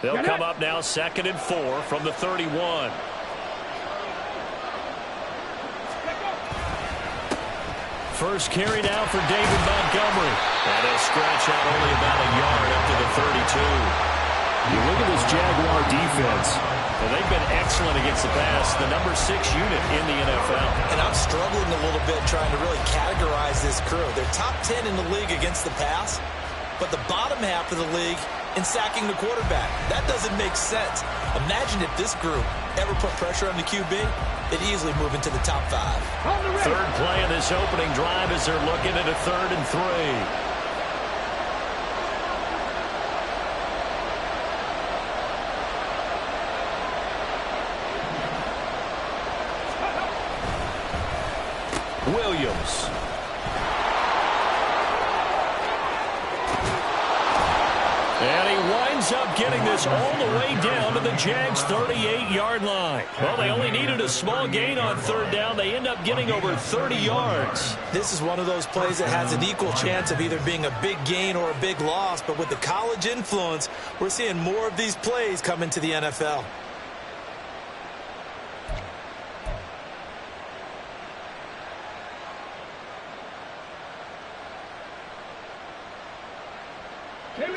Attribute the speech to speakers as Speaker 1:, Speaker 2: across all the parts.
Speaker 1: They'll come up now 2nd and 4 from the 31. First carry now for David Montgomery. And he'll scratch out only about a yard up to the 32.
Speaker 2: You look at this Jaguar defense.
Speaker 1: Well, they've been excellent against the pass, the number 6 unit in the NFL.
Speaker 3: And I'm struggling a little bit trying to really categorize this crew. They're top 10 in the league against the pass, but the bottom half of the league in sacking the quarterback. That doesn't make sense. Imagine if this group ever put pressure on the QB, they'd easily move into the top 5.
Speaker 1: Third play of this opening drive as they're looking at a 3rd and 3. Williams. And he winds up getting this all the way down to the Jags' 38-yard line. Well, they only needed a small gain on 3rd down. They end up getting over 30 yards.
Speaker 3: This is one of those plays that has an equal chance of either being a big gain or a big loss. But with the college influence, we're seeing more of these plays come into the NFL.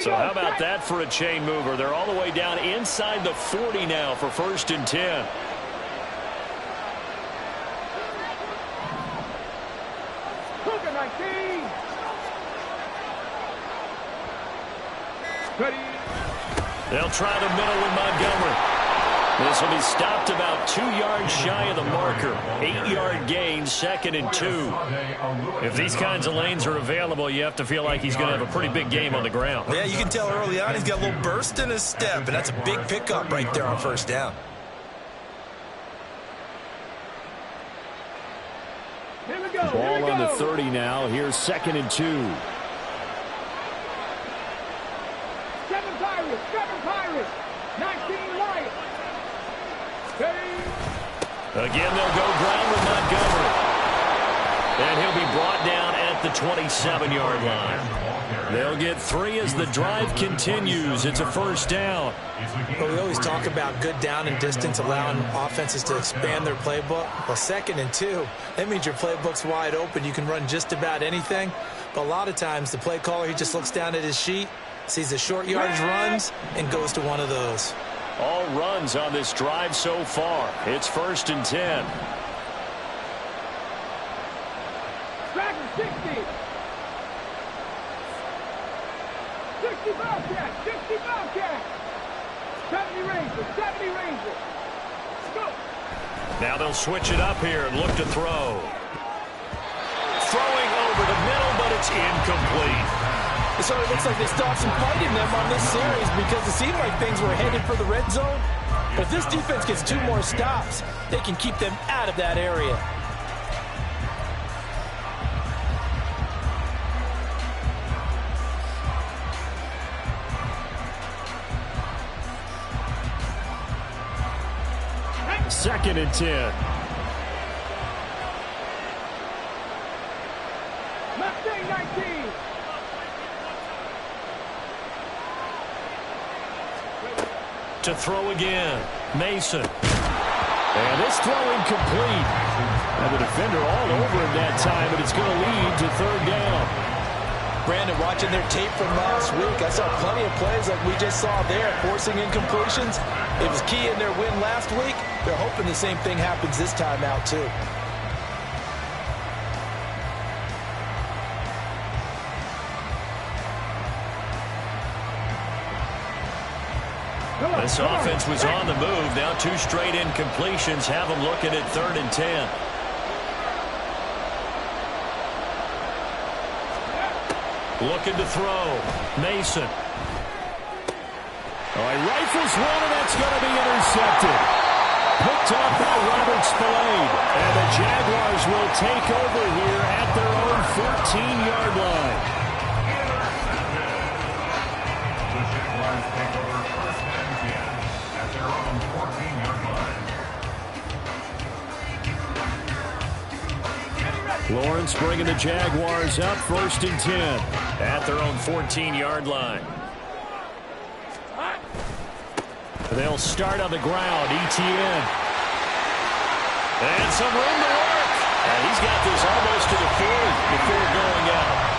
Speaker 1: So how about that for a chain mover? They're all the way down inside the 40 now for 1st and 10. They'll try the middle with Montgomery. This will be stopped about 2 yards shy of the marker. 8-yard gain, 2nd and 2. If these kinds of lanes are available, you have to feel like he's going to have a pretty big game on the ground.
Speaker 3: Yeah, you can tell early on he's got a little burst in his step, and that's a big pickup right there on 1st down.
Speaker 2: Ball on the 30 now. Here's 2nd and 2.
Speaker 4: Seven Pirates, 19 Lions.
Speaker 1: Again, they'll go ground with Montgomery. And he'll be brought down at the 27-yard line. They'll get 3 as the drive continues. It's a 1st down.
Speaker 3: Well, we always talk about good down and distance, allowing offenses to expand their playbook. Well, 2nd and 2, that means your playbook's wide open. You can run just about anything. But a lot of times, the play caller, he just looks down at his sheet, sees the short yardage runs, and goes to one of those.
Speaker 1: All runs on this drive so far. It's 1st and 10.
Speaker 4: Dragon 60. 60 Bobcat, 60 Bobcat. 70 Rangers. Go.
Speaker 1: Now they'll switch it up here and look to throw. Throwing over the middle, but it's incomplete.
Speaker 3: It sort of looks like they still have some fight in them on this series because it seemed like things were headed for the red zone. But if this defense gets 2 more stops, they can keep them out of that area.
Speaker 1: Second and 10.
Speaker 4: Mustang 19.
Speaker 1: To throw again. Mason. And this throw incomplete. And the defender all over him that time, but it's going to lead to 3rd down.
Speaker 3: Brandon, watching their tape from last week, I saw plenty of plays like we just saw there, forcing incompletions. It was key in their win last week. They're hoping the same thing happens this time out, too.
Speaker 1: This offense was on the move. Now 2 straight incompletions have them looking at 3rd and 10. Looking to throw. Mason. Oh, he rifles one, and that's going to be intercepted. Picked off by Robert Spillane. And the Jaguars will take over here at their own 14-yard line. Lawrence bringing the Jaguars up 1st and 10 at their own 14-yard line. They'll start on the ground. ETN. And some room to work. And he's got this almost to the 40 before going out.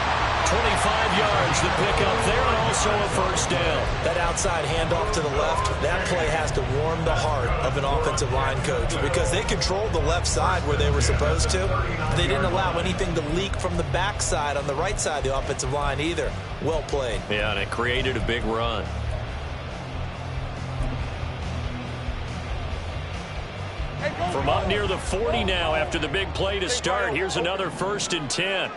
Speaker 1: 25 yards to pick up there, and also a first down.
Speaker 3: That outside handoff to the left, that play has to warm the heart of an offensive line coach because they controlled the left side where they were supposed to. They didn't allow anything to leak from the backside on the right side of the offensive line either. Well played.
Speaker 1: Yeah, and it created a big run. From up near the 40 now after the big play to start, here's another 1st and 10.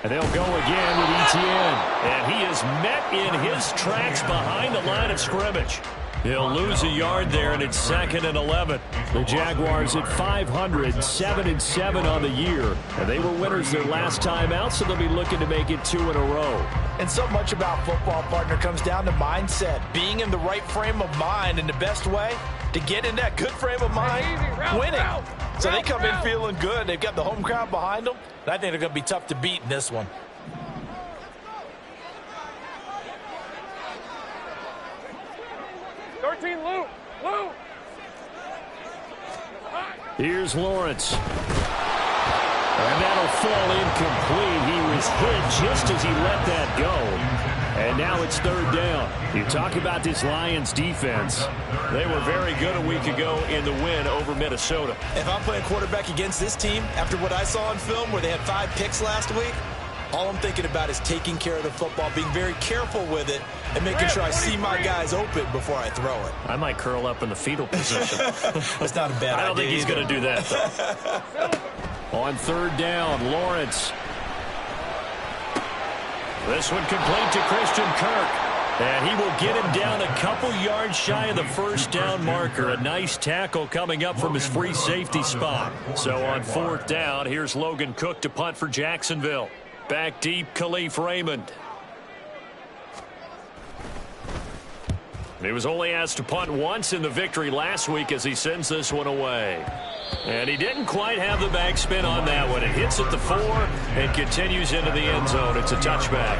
Speaker 1: And they'll go again with ETN. And he is met in his tracks behind the line of scrimmage. He'll lose a yard there, and it's 2nd and 11. The Jaguars at 500, 7-7 on the year. And they were winners their last time out, so they'll be looking to make it 2 in a row.
Speaker 3: And so much about football, partner, comes down to mindset. Being in the right frame of mind, and the best way to get in that good frame of mind, winning. So they come in feeling good. They've got the home crowd behind them. And I think they're going to be tough to beat in this one.
Speaker 4: Lou.
Speaker 1: Here's Lawrence. And that'll fall incomplete. He was hit just as he let that go. And now it's 3rd down. You talk about this Lions defense. They were very good a week ago in the win over Minnesota.
Speaker 3: If I'm playing quarterback against this team, after what I saw on film where they had 5 picks last week, all I'm thinking about is taking care of the football, being very careful with it, and making sure I see my guys open before I throw it.
Speaker 1: I might curl up in the fetal position.
Speaker 3: That's not a bad idea.
Speaker 1: I don't think he's going to do that, though. On 3rd down, Lawrence. This one complete to Christian Kirk. And he will get him down a couple yards shy of the 1st down marker. A nice tackle coming up from his free safety spot. So on 4th down, here's Logan Cook to punt for Jacksonville. Back deep, Khalif Raymond. He was only asked to punt once in the victory last week as he sends this one away. And he didn't quite have the backspin on that one. It hits at the 4 and continues into the end zone. It's a touchback.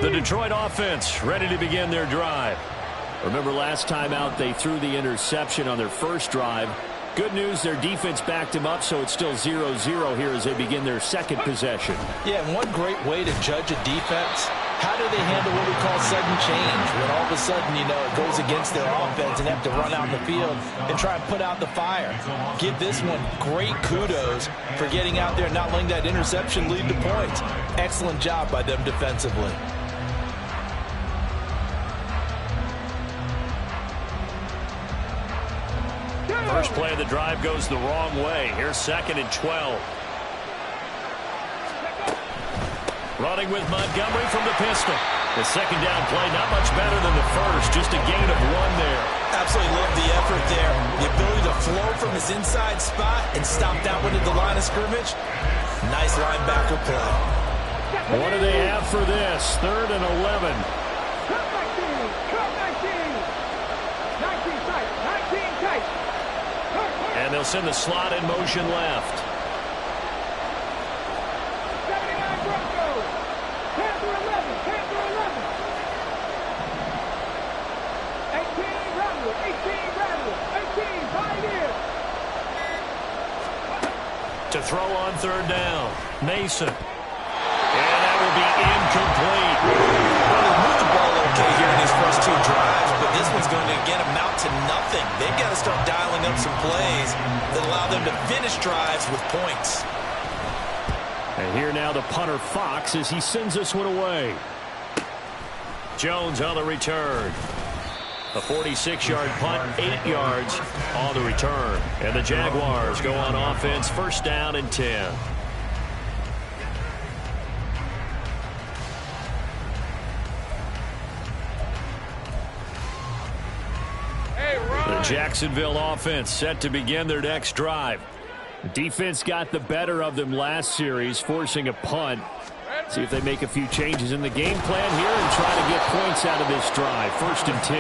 Speaker 1: The Detroit offense ready to begin their drive. Remember last time out they threw the interception on their first drive. Good news, their defense backed him up, so it's still 0-0 here as they begin their 2nd possession.
Speaker 3: Yeah, and one great way to judge a defense, how do they handle what we call sudden change? When all of a sudden, you know, it goes against their offense and they have to run out in the field and try and put out the fire. Give this one great kudos for getting out there and not letting that interception lead to points. Excellent job by them defensively.
Speaker 1: First play of the drive goes the wrong way. Here's 2nd and 12. Running with Montgomery from the pistol. The 2nd down play, not much better than the first. Just a gain of 1 there.
Speaker 3: Absolutely love the effort there. The ability to flow from his inside spot and stop that one at the line of scrimmage. Nice linebacker play.
Speaker 1: What do they have for this? 3rd and 11.
Speaker 4: Cut 19 tight. 19 tight.
Speaker 1: And they'll send the slot in motion left.
Speaker 4: 79 Broncos. 10 through 11. 10 through 11. 18 Rattler. 18 Rattler. 18 Pioneer.
Speaker 1: To throw on 3rd down. Mason. And that will be incomplete.
Speaker 3: Well, they moved the ball okay here in these first 2 drives, but this one's going to again amount to nothing. They've got to start dialing up some plays that allow them to finish drives with points.
Speaker 1: And here now the punter Fox as he sends this one away. Jones on the return. A 46-yard punt, 8 yards on the return. And the Jaguars go on offense, 1st down and 10. The Jacksonville offense set to begin their next drive.
Speaker 2: The defense got the better of them last series, forcing a punt. See if they make a few changes in the game plan here and try to get points out of this drive. 1st and 10.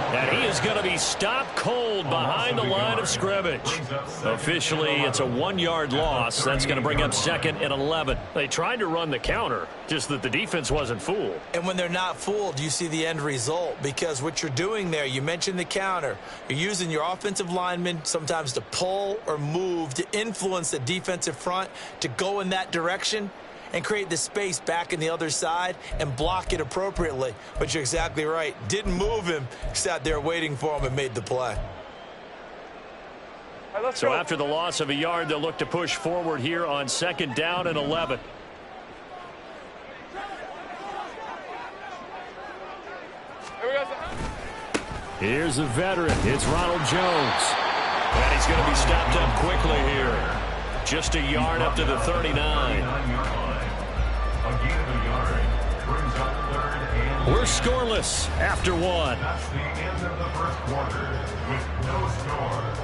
Speaker 1: And he is going to be stopped cold behind the line of scrimmage. Officially, it's a 1-yard loss. That's going to bring up 2nd and 11.
Speaker 2: They tried to run the counter, just that the defense wasn't fooled.
Speaker 3: And when they're not fooled, you see the end result, because what you're doing there, you mentioned the counter. You're using your offensive linemen sometimes to pull or move to influence the defensive front to go in that direction and create the space back in the other side and block it appropriately. But you're exactly right. Didn't move him, sat there waiting for him and made the play.
Speaker 1: So after the loss of a yard, they'll look to push forward here on 2nd down and 11.
Speaker 2: Here's a veteran. It's Ronald Jones.
Speaker 1: And he's going to be stopped up quickly here. Just a yard up to the 39. We're scoreless after 1.
Speaker 5: That's the end of the first quarter with no score.